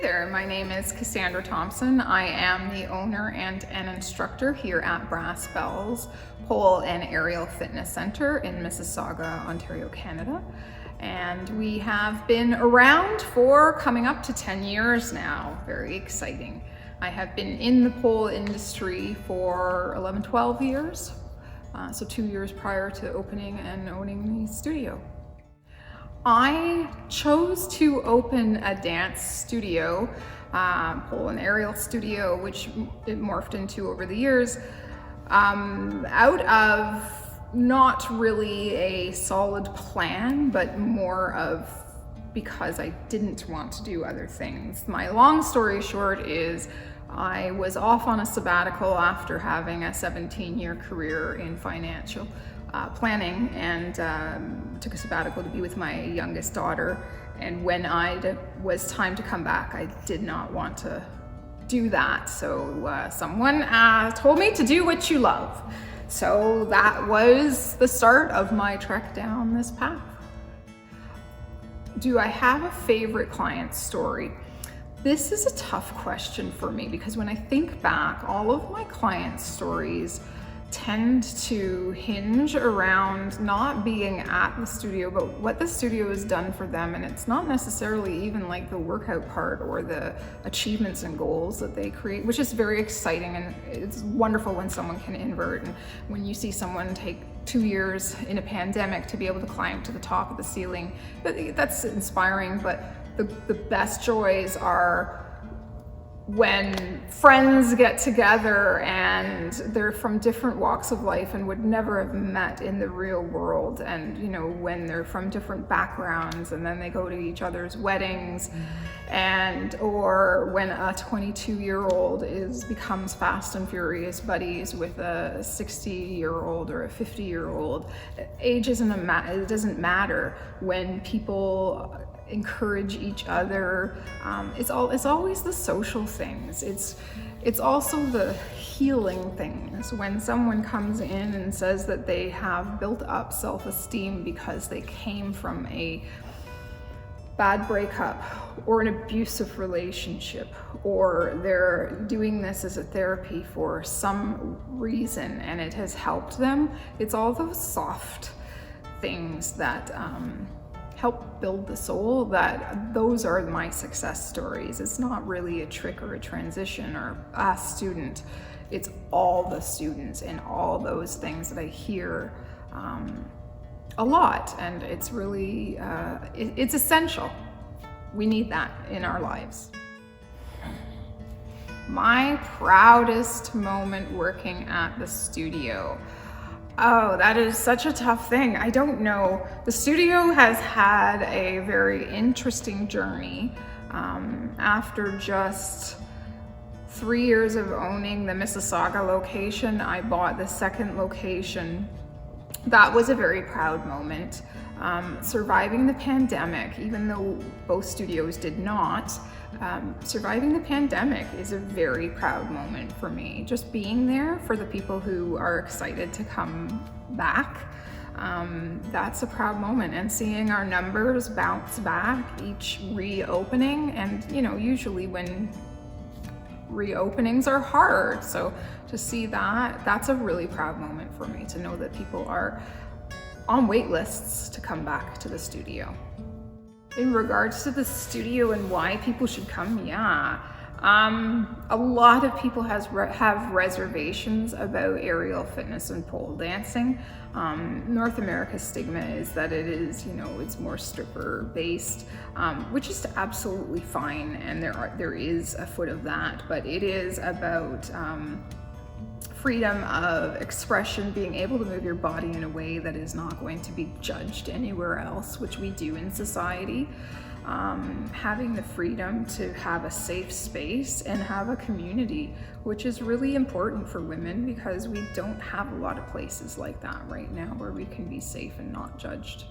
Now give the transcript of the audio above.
there, my name is Cassandra Thompson. I am the owner and an instructor here at Belle's Pole and Aerial Fitness Center in Mississauga, Ontario, Canada. And we have been around for coming up to 10 years now. Very exciting. I have been in the pole industry for 12 years. So 2 years prior to opening and owning the studio. I chose to open a dance studio, pole and aerial studio, which it morphed into over the years, out of not really a solid plan, but more of because I didn't want to do other things. My long story short is I was off on a sabbatical after having a 17-year career in financial planning, and took a sabbatical to be with my youngest daughter. And when it was time to come back, I did not want to do that. So someone told me to do what you love. So that was the start of my trek down this path. Do I have a favorite client story? This is a tough question for me because when I think back, all of my client stories tend to hinge around not being at the studio, but what the studio has done for them. And it's not necessarily even like the workout part or the achievements and goals that they create, which is very exciting. And it's wonderful when someone can invert. And when you see someone take 2 years in a pandemic to be able to climb to the top of the ceiling, that's inspiring. But the best joys are when friends get together and they're from different walks of life and would never have met in the real world, and when they're from different backgrounds and then they go to each other's weddings, or when a 22-year-old becomes fast and furious buddies with a 60-year-old or a 50-year-old. Age it doesn't matter when people encourage each other. It's always the social things. It's also the healing things. When someone comes in and says that they have built up self-esteem because they came from a bad breakup or an abusive relationship, or they're doing this as a therapy for some reason and it has helped them. It's all those soft things that help build the soul. Those are my success stories. It's not really a trick or a transition or a student. It's all the students and all those things that I hear a lot, and it's really it's essential. We need that in our lives. My proudest moment working at the studio. Oh, that is such a tough thing. I don't know. The studio has had a very interesting journey. After just 3 years of owning the Mississauga location, I bought the second location. That was a very proud moment. Surviving the pandemic, even though both studios did not, surviving the pandemic is a very proud moment for me. Just being there for the people who are excited to come back, that's a proud moment. And seeing our numbers bounce back each reopening, and usually when reopenings are hard, so to see that's a really proud moment for me, to know that people are on wait lists to come back to the studio. In regards to the studio and why people should come, a lot of people have reservations about aerial fitness and pole dancing. North America's stigma is that it is, it's more stripper based, which is absolutely fine, and there is a foot of that, but it is about freedom of expression, being able to move your body in a way that is not going to be judged anywhere else, which we do in society. Having the freedom to have a safe space and have a community, which is really important for women because we don't have a lot of places like that right now where we can be safe and not judged.